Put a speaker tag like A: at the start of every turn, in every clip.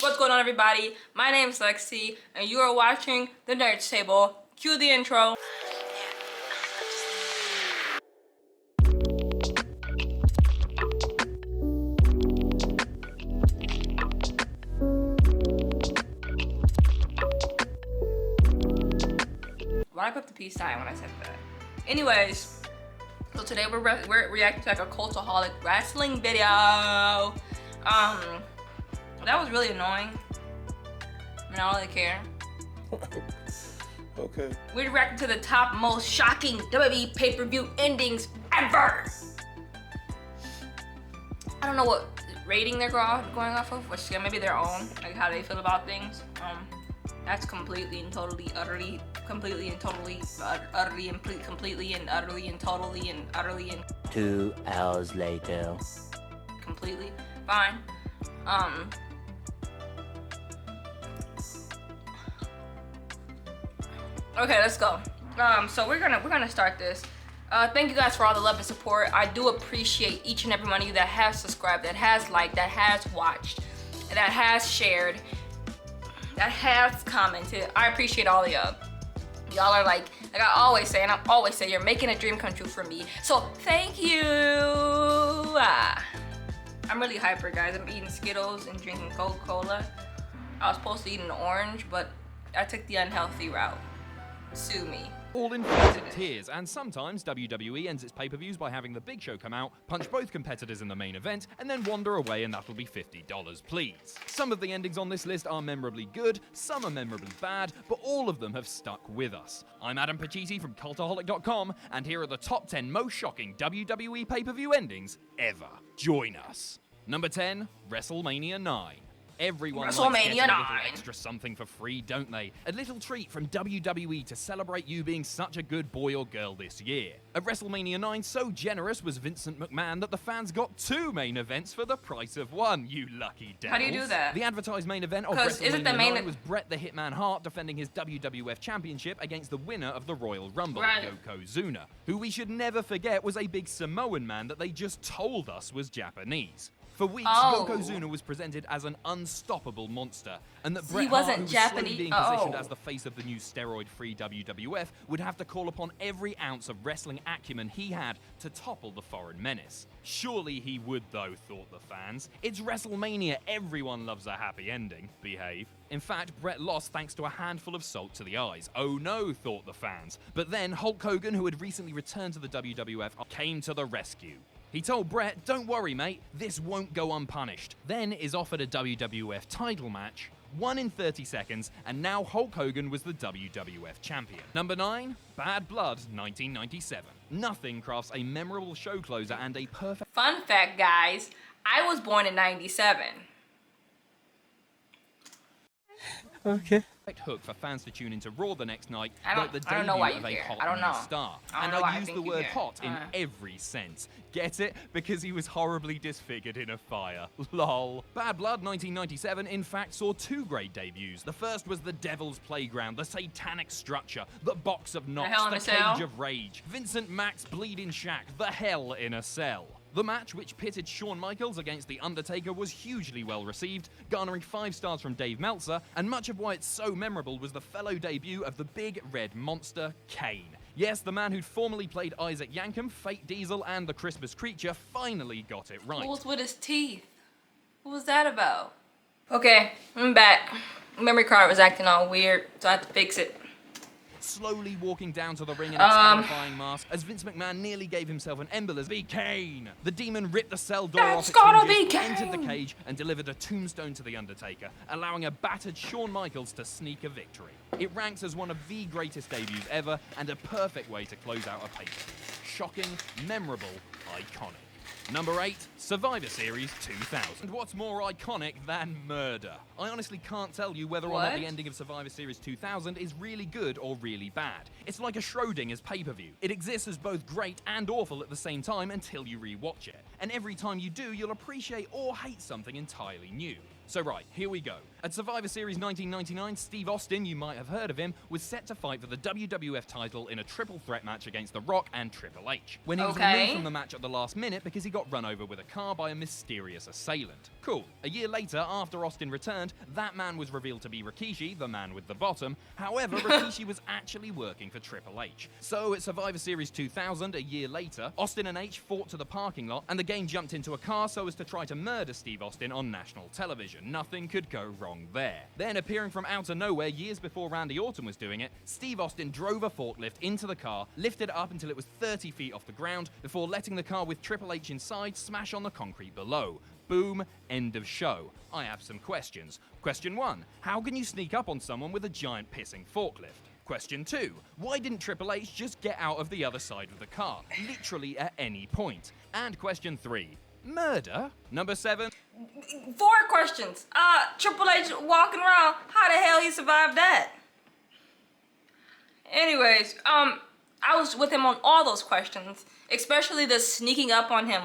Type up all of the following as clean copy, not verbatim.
A: What's going on, everybody? My name is Lexi, and you are watching The Nerds Table. Cue the intro. Why did I put the peace sign when I said that? Anyways, so today we're reacting to like a cultaholic wrestling video. That was really annoying. I mean, I don't really care.
B: Okay.
A: We're reacting to the top most shocking WWE pay-per-view endings ever. I don't know what rating they're going off of, which maybe their own, like how they feel about things. That's completely and totally, utterly, completely and totally, utterly and completely and utterly and totally and utterly and
C: 2 hours later.
A: Completely fine. Okay, let's go. So we're gonna start this. Thank you guys for all the love and support. I do appreciate each and every one of you that has subscribed, that has liked, that has watched, that has shared, that has commented. I appreciate all of y'all. Y'all are like I always say, and I always say, you're making a dream come true for me. So thank you. I'm really hyper, guys. I'm eating Skittles and drinking Coca-Cola. I was supposed to eat an orange, but I took the unhealthy route. Sue me.
D: All in frantic tears, and sometimes WWE ends its pay-per-views by having the Big Show come out, punch both competitors in the main event, and then wander away, and that'll be $50, please. Some of the endings on this list are memorably good, some are memorably bad, but all of them have stuck with us. I'm Adam Pacitti from Cultaholic.com, and here are the top 10 most shocking WWE pay-per-view endings ever. Join us. Number 10, WrestleMania 9. Everyone likes getting a little extra something for free, don't they? A little treat from WWE to celebrate you being such a good boy or girl this year. At WrestleMania 9, so generous was Vincent McMahon that the fans got 2 main events for the price of 1, you lucky devils.
A: How do you do that?
D: The advertised main event of WrestleMania 9 was Bret the Hitman Hart defending his WWF Championship against the winner of the Royal Rumble, Yokozuna, who we should never forget was a big Samoan man that they just told us was Japanese. For weeks, Yokozuna was presented as an unstoppable monster, and that Bret Hart, who was slowly being positioned as the face of the new steroid-free WWF, would have to call upon every ounce of wrestling acumen he had to topple the foreign menace. Surely he would, though, thought the fans. It's WrestleMania, everyone loves a happy ending. Behave. In fact, Bret lost thanks to a handful of salt to the eyes. Oh no, thought the fans. But then Hulk Hogan, who had recently returned to the WWF, came to the rescue. He told Bret, "Don't worry, mate, this won't go unpunished." Then is offered a WWF title match, won in 30 seconds, and now Hulk Hogan was the WWF champion. Number 9, Bad Blood 1997. Nothing crafts a memorable show closer and a perfect...
A: Fun fact, guys, I was born in 97.
B: Okay.
D: hook for fans to tune into Raw the next night,
A: like
D: the debut of a hot new star. And I use the word hot in every sense. Get it? Because he was horribly disfigured in a fire. Lol. Bad Blood 1997 in fact saw 2 great debuts. The first was the Devil's Playground, the Satanic Structure, the Box of Knots, the Cage of Rage, Vincent Mack's Bleeding Shack, the Hell in a Cell. The match, which pitted Shawn Michaels against The Undertaker, was hugely well received, garnering 5 stars from Dave Meltzer, and much of why it's so memorable was the fellow debut of the Big Red Monster, Kane. Yes, the man who'd formerly played Isaac Yankem, Fate Diesel, and the Christmas Creature finally got it right.
A: What was with his teeth? What was that about? Okay, I'm back. Memory card was acting all weird, so I had to fix it.
D: Slowly walking down to the ring in a terrifying mask as Vince McMahon nearly gave himself an embolus. Be Kane! The demon ripped the cell door off its hinges, entered the cage, and delivered a tombstone to The Undertaker, allowing a battered Shawn Michaels to sneak a victory. It ranks as one of the greatest debuts ever, and a perfect way to close out a pay-per-view. Shocking, memorable, iconic. Number 8, Survivor Series 2000. And what's more iconic than murder? I honestly can't tell you whether or not the ending of Survivor Series 2000 is really good or really bad. It's like a Schrodinger's pay-per-view. It exists as both great and awful at the same time until you rewatch it. And every time you do, you'll appreciate or hate something entirely new. So right, here we go. At Survivor Series 1999, Steve Austin, you might have heard of him, was set to fight for the WWF title in a triple threat match against The Rock and Triple H. When he was removed from the match at the last minute because he got run over with a car by a mysterious assailant. Cool. A year later, after Austin returned, that man was revealed to be Rikishi, the man with the bottom. However, Rikishi was actually working for Triple H. So at Survivor Series 2000, a year later, Austin and H fought to the parking lot, and the game jumped into a car so as to try to murder Steve Austin on national television. Nothing could go wrong there. Then, appearing from out of nowhere years before Randy Orton was doing it, Steve Austin drove a forklift into the car, lifted it up until it was 30 feet off the ground, before letting the car with Triple H inside smash on the concrete below. Boom, end of show. I have some questions. Question 1, how can you sneak up on someone with a giant pissing forklift? Question 2, why didn't Triple H just get out of the other side of the car, literally at any point? And question 3, murder? Number 7.
A: 4 questions. Triple H walking around. How the hell he survived that? Anyways, I was with him on all those questions, especially the sneaking up on him.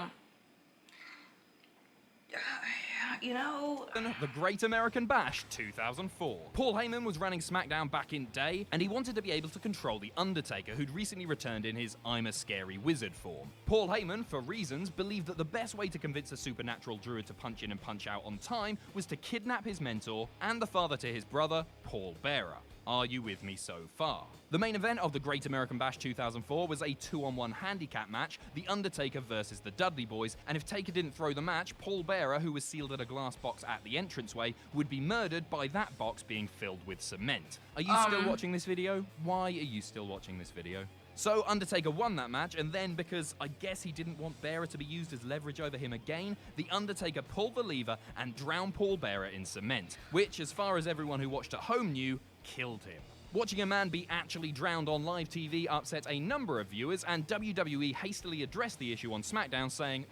A: You know...
D: The Great American Bash 2004. Paul Heyman was running SmackDown back in day, and he wanted to be able to control The Undertaker, who'd recently returned in his I'm a Scary Wizard form. Paul Heyman, for reasons, believed that the best way to convince a supernatural druid to punch in and punch out on time was to kidnap his mentor and the father to his brother, Paul Bearer. Are you with me so far? The main event of the Great American Bash 2004 was a 2-on-1 handicap match, The Undertaker versus the Dudley Boys, and if Taker didn't throw the match, Paul Bearer, who was sealed at a glass box at the entranceway, would be murdered by that box being filled with cement. Are you still watching this video? Why are you still watching this video? So Undertaker won that match, and then because I guess he didn't want Bearer to be used as leverage over him again, The Undertaker pulled the lever and drowned Paul Bearer in cement, which, as far as everyone who watched at home knew, killed him. Watching a man be actually drowned on live TV upset a number of viewers, and WWE hastily addressed the issue on SmackDown saying,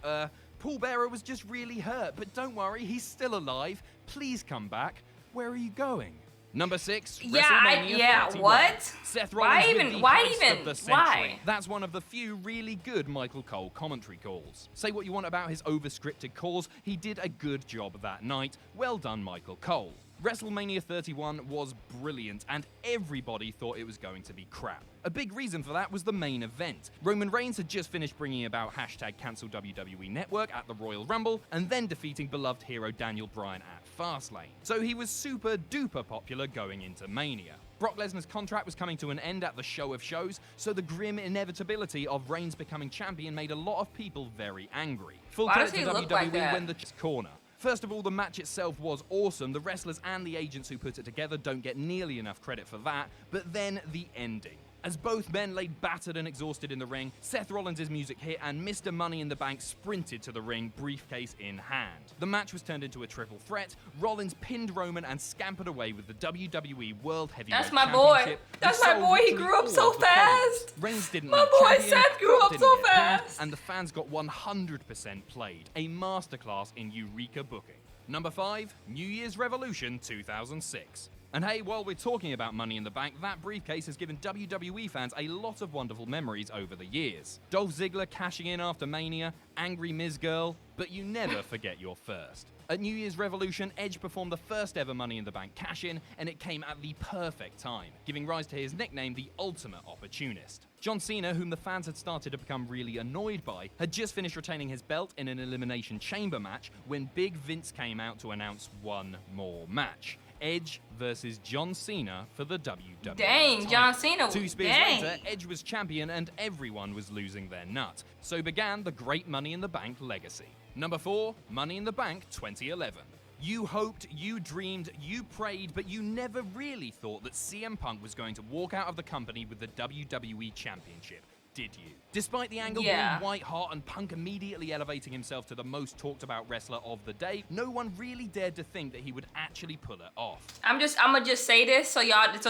D: Paul Bearer was just really hurt, but don't worry, he's still alive. Please come back. Where are you going? Number 6, WrestleMania 31.
A: What?
D: Seth Rollins
A: Why?
D: of the century. That's one of the few really good Michael Cole commentary calls. Say what you want about his over-scripted calls, he did a good job that night. Well done, Michael Cole. WrestleMania 31 was brilliant, and everybody thought it was going to be crap. A big reason for that was the main event. Roman Reigns had just finished bringing about #cancel WWE Network at the Royal Rumble, and then defeating beloved hero Daniel Bryan at Fastlane. So he was super duper popular going into Mania. Brock Lesnar's contract was coming to an end at the show of shows, so the grim inevitability of Reigns becoming champion made a lot of people very angry. Full credit to WWE when the corner. First of all, the match itself was awesome. The wrestlers and the agents who put it together don't get nearly enough credit for that. But then the ending. As both men laid battered and exhausted in the ring, Seth Rollins' music hit and Mr. Money in the Bank sprinted to the ring, briefcase in hand. The match was turned into a triple threat. Rollins pinned Roman and scampered away with the WWE World Heavyweight Championship.
A: That's my boy. That's my boy. He grew up so fast.
D: Reigns didn't
A: My boy Seth grew up so fast.
D: And the fans got 100% played. A masterclass in Eureka booking. Number 5, New Year's Revolution 2006. And hey, while we're talking about Money in the Bank, that briefcase has given WWE fans a lot of wonderful memories over the years. Dolph Ziggler cashing in after Mania, Angry Miz Girl, but you never forget your first. At New Year's Revolution, Edge performed the first ever Money in the Bank cash-in, and it came at the perfect time, giving rise to his nickname, the Ultimate Opportunist. John Cena, whom the fans had started to become really annoyed by, had just finished retaining his belt in an Elimination Chamber match when Big Vince came out to announce one more match. Edge versus John Cena for the WWE title.
A: John Cena.
D: 2 spears later, Edge was champion and everyone was losing their nut. So began the great Money in the Bank legacy. Number 4, Money in the Bank 2011. You hoped, you dreamed, you prayed, but you never really thought that CM Punk was going to walk out of the company with the WWE Championship, did you? Despite the angle being white hot and Punk immediately elevating himself to the most talked about wrestler of the day, no one really dared to think that he would actually pull it off. I'm gonna just say this so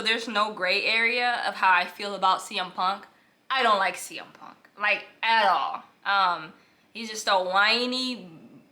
D: there's no gray area of how I feel about CM Punk. I don't like CM Punk, like at all. He's just a whiny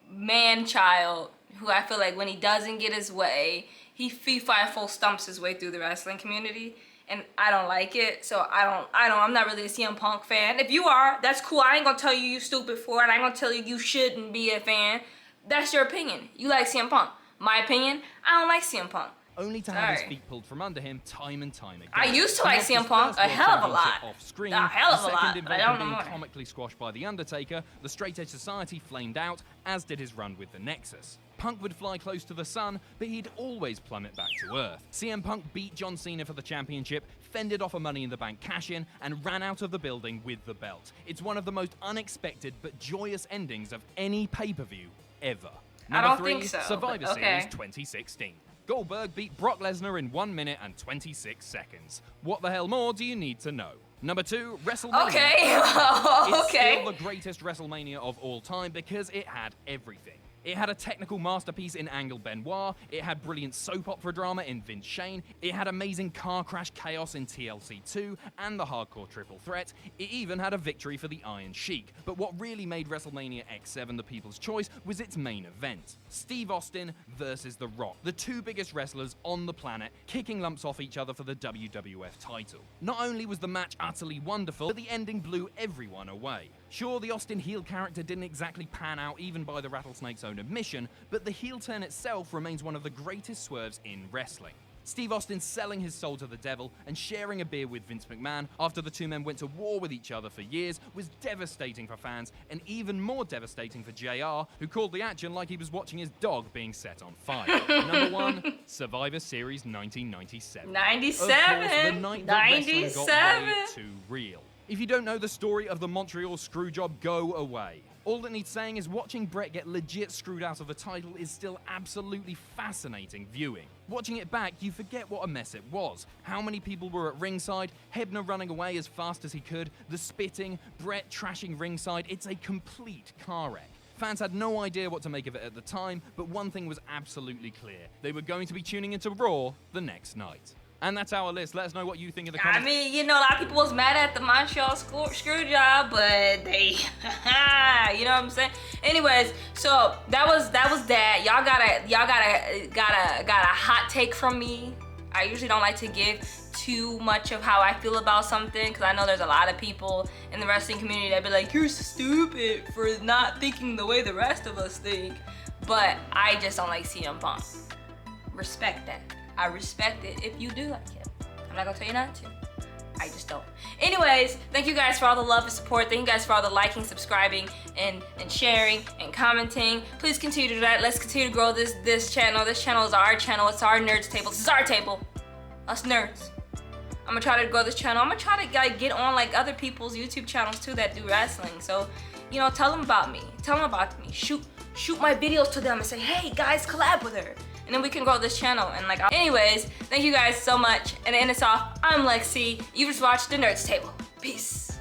D: man-child who I feel like when he doesn't get his way, he full stumps his way through the wrestling community. And I don't like it, so I'm not really a CM Punk fan. If you are, that's cool. I ain't gonna tell you stupid for it. I ain't gonna tell you shouldn't be a fan. That's your opinion. You like CM Punk.
A: My opinion, I don't like CM Punk.
D: Only to have his feet pulled from under him time and time again.
A: I used to like CM Punk a hell of a lot.
D: Off-screen,
A: A hell of a lot,
D: second
A: but I don't
D: involved
A: know
D: in
A: more.
D: being comically squashed by The Undertaker, the Straight Edge Society flamed out, as did his run with the Nexus. Punk would fly close to the sun, but he'd always plummet back to Earth. CM Punk beat John Cena for the championship, fended off a Money in the Bank cash-in, and ran out of the building with the belt. It's one of the most unexpected but joyous endings of any pay-per-view ever.
A: I don't
D: Number 3,
A: think so,
D: Survivor
A: but okay.
D: Series 2016. Goldberg beat Brock Lesnar in 1 minute and 26 seconds. What the hell more do you need to know? Number 2, WrestleMania.
A: Okay,
D: It's
A: okay.
D: still the greatest WrestleMania of all time because it had everything. It had a technical masterpiece in Angle Benoit, it had brilliant soap opera drama in Vince Shane, it had amazing car crash chaos in TLC 2 and the hardcore triple threat, it even had a victory for the Iron Sheik. But what really made WrestleMania X7 the people's choice was its main event. Steve Austin versus The Rock, the two biggest wrestlers on the planet, kicking lumps off each other for the WWF title. Not only was the match utterly wonderful, but the ending blew everyone away. Sure, the Austin heel character didn't exactly pan out even by the Rattlesnake's own admission, but the heel turn itself remains one of the greatest swerves in wrestling. Steve Austin selling his soul to the devil and sharing a beer with Vince McMahon after the two men went to war with each other for years was devastating for fans and even more devastating for JR, who called the action like he was watching his dog being set on fire. Number 1, Survivor Series 1997.
A: 97.
D: Of course, the night that wrestling
A: 97.
D: got way too real. If you don't know the story of the Montreal Screwjob, go away. All that needs saying is watching Brett get legit screwed out of the title is still absolutely fascinating viewing. Watching it back, you forget what a mess it was. How many people were at ringside, Hebner running away as fast as he could, the spitting, Brett trashing ringside, it's a complete car wreck. Fans had no idea what to make of it at the time, but one thing was absolutely clear. They were going to be tuning into Raw the next night. And that's our list. Let us know what you think in the comments.
A: I mean, you know, a lot of people was mad at the Montreal screw job, but they, you know what I'm saying? Anyways, so that was that. Y'all got a hot take from me. I usually don't like to give too much of how I feel about something because I know there's a lot of people in the wrestling community that be like, you're stupid for not thinking the way the rest of us think. But I just don't like CM Punk. Respect that. I respect it if you do like him. I'm not gonna tell you not to. I just don't. Anyways, thank you guys for all the love and support. Thank you guys for all the liking, subscribing, and sharing, and commenting. Please continue to do that. Let's continue to grow this channel. This channel is our channel. It's our nerds table. This is our table. Us nerds. I'm gonna try to grow this channel. I'm gonna try to get on like other people's YouTube channels too that do wrestling. So, you know, tell them about me. Tell them about me. Shoot my videos to them and say, hey guys, collab with her. And then we can grow this channel and like, anyways, thank you guys so much. And to end us off, I'm Lexi. You just watched the Nerds Table. Peace.